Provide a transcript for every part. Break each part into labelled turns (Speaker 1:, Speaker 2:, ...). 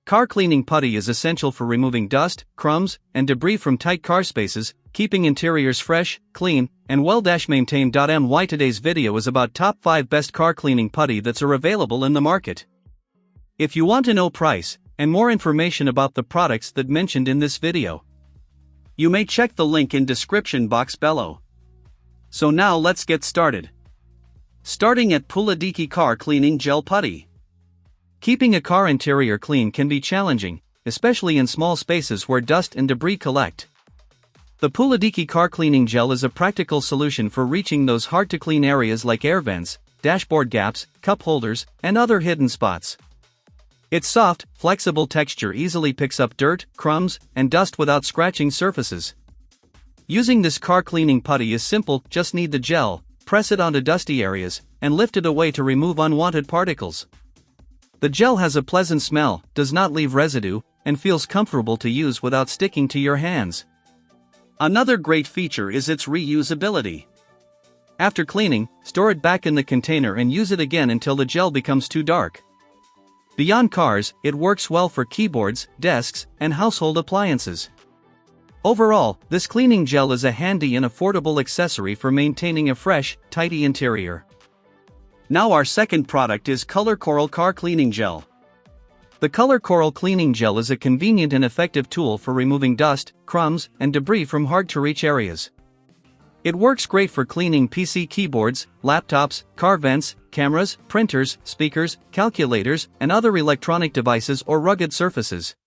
Speaker 1: car cleaning putty is essential for removing dust, crumbs, and debris from tight car spaces, keeping interiors fresh, clean, and well-maintained. Today's video is about top 5 best car cleaning putty that are available in the market. If you want to know price and more information about the products that mentioned in this video, you may check the link in description box below. So now let's get started. Starting at Putty Car Cleaning Gel Putty. Keeping a car interior clean can be challenging, especially in small spaces where dust and debris collect. The Putty Car Cleaning Gel is a practical solution for reaching those hard-to-clean areas like air vents, dashboard gaps, cup holders, and other hidden spots. Its soft, flexible texture easily picks up dirt, crumbs, and dust without scratching surfaces. Using this car cleaning putty is simple. Just need the gel, press it onto dusty areas, and lift it away to remove unwanted particles. The gel has a pleasant smell, does not leave residue, and feels comfortable to use without sticking to your hands. Another great feature is its reusability. After cleaning, store it back in the container and use it again until the gel becomes too dark. Beyond cars, it works well for keyboards, desks, and household appliances. Overall, this cleaning gel is a handy and affordable accessory for maintaining a fresh, tidy interior. Now our second product is Color Coral Car Cleaning Gel. The Color Coral Cleaning Gel is a convenient and effective tool for removing dust, crumbs, and debris from hard-to-reach areas. It works great for cleaning PC keyboards, laptops, car vents, cameras, printers, speakers, calculators, and other electronic devices or rugged surfaces.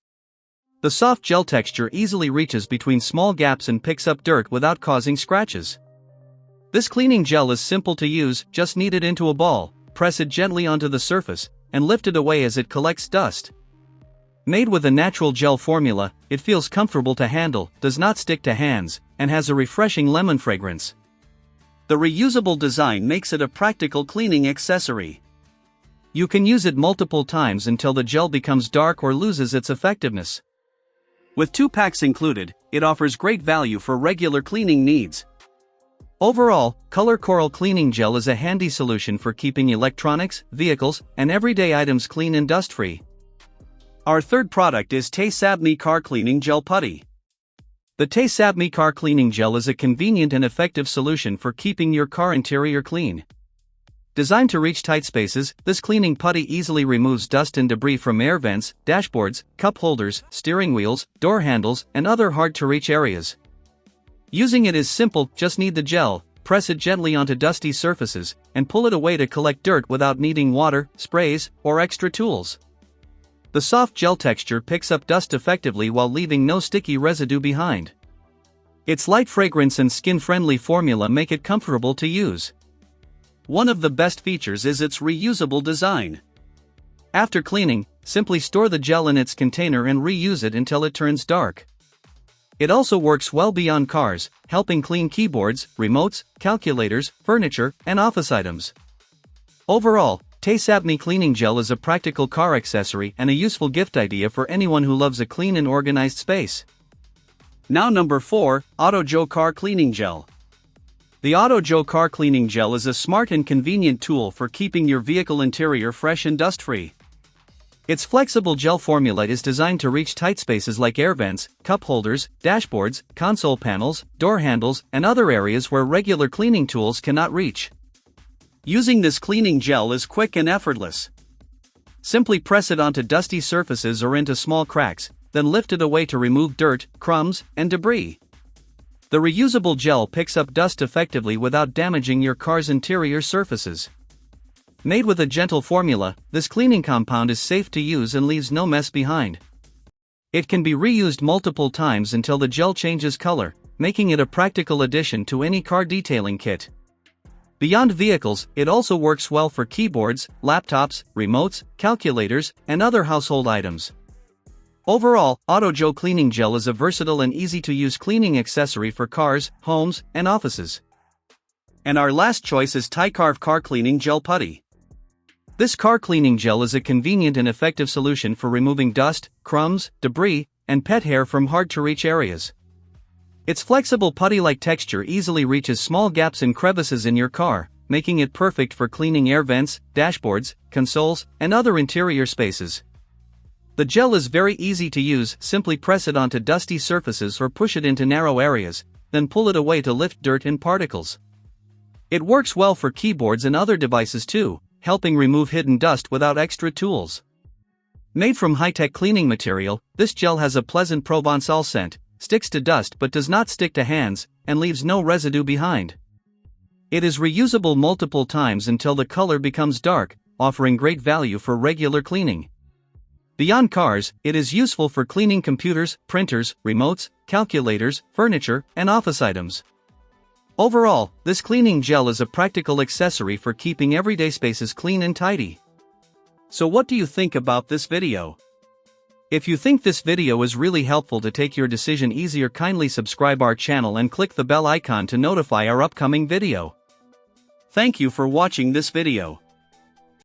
Speaker 1: The soft gel texture easily reaches between small gaps and picks up dirt without causing scratches. This cleaning gel is simple to use. Just knead it into a ball, press it gently onto the surface, and lift it away as it collects dust. Made with a natural gel formula, it feels comfortable to handle, does not stick to hands, and has a refreshing lemon fragrance. The reusable design makes it a practical cleaning accessory. You can use it multiple times until the gel becomes dark or loses its effectiveness. With 2 packs included, it offers great value for regular cleaning needs. Overall, Color Coral Cleaning Gel is a handy solution for keeping electronics, vehicles, and everyday items clean and dust-free. Our third product is Putty Car Cleaning Gel Putty. The Putty Car Cleaning Gel is a convenient and effective solution for keeping your car interior clean. Designed to reach tight spaces, this cleaning putty easily removes dust and debris from air vents, dashboards, cup holders, steering wheels, door handles, and other hard-to-reach areas. Using it is simple. Just knead the gel, press it gently onto dusty surfaces, and pull it away to collect dirt without needing water, sprays, or extra tools. The soft gel texture picks up dust effectively while leaving no sticky residue behind. Its light fragrance and skin-friendly formula make it comfortable to use. One of the best features is its reusable design. After cleaning, simply store the gel in its container and reuse it until it turns dark. It also works well beyond cars, helping clean keyboards, remotes, calculators, furniture, and office items. Overall, Putty Cleaning Gel is a practical car accessory and a useful gift idea for anyone who loves a clean and organized space. Now number 4, Auto Joe Car Cleaning Gel. The Auto Joe Car Cleaning Gel is a smart and convenient tool for keeping your vehicle interior fresh and dust-free. Its flexible gel formula is designed to reach tight spaces like air vents, cup holders, dashboards, console panels, door handles, and other areas where regular cleaning tools cannot reach. Using this cleaning gel is quick and effortless. Simply press it onto dusty surfaces or into small cracks, then lift it away to remove dirt, crumbs, and debris. The reusable gel picks up dust effectively without damaging your car's interior surfaces. Made with a gentle formula, this cleaning compound is safe to use and leaves no mess behind. It can be reused multiple times until the gel changes color, making it a practical addition to any car detailing kit. Beyond vehicles, it also works well for keyboards, laptops, remotes, calculators, and other household items. Overall, Auto Joe Cleaning Gel is a versatile and easy-to-use cleaning accessory for cars, homes, and offices. And our last choice is Putty Car Cleaning Gel Putty. This car cleaning gel is a convenient and effective solution for removing dust, crumbs, debris, and pet hair from hard-to-reach areas. Its flexible putty-like texture easily reaches small gaps and crevices in your car, making it perfect for cleaning air vents, dashboards, consoles, and other interior spaces. The gel is very easy to use, simply press it onto dusty surfaces or push it into narrow areas, then pull it away to lift dirt and particles. It works well for keyboards and other devices too, helping remove hidden dust without extra tools. Made from high-tech cleaning material, this gel has a pleasant Provençal scent, sticks to dust but does not stick to hands, and leaves no residue behind. It is reusable multiple times until the color becomes dark, offering great value for regular cleaning. Beyond cars, it is useful for cleaning computers, printers, remotes, calculators, furniture, and office items. Overall, this cleaning gel is a practical accessory for keeping everyday spaces clean and tidy. So what do you think about this video? If you think this video is really helpful to take your decision easier, kindly subscribe our channel and click the bell icon to notify our upcoming video. Thank you for watching this video.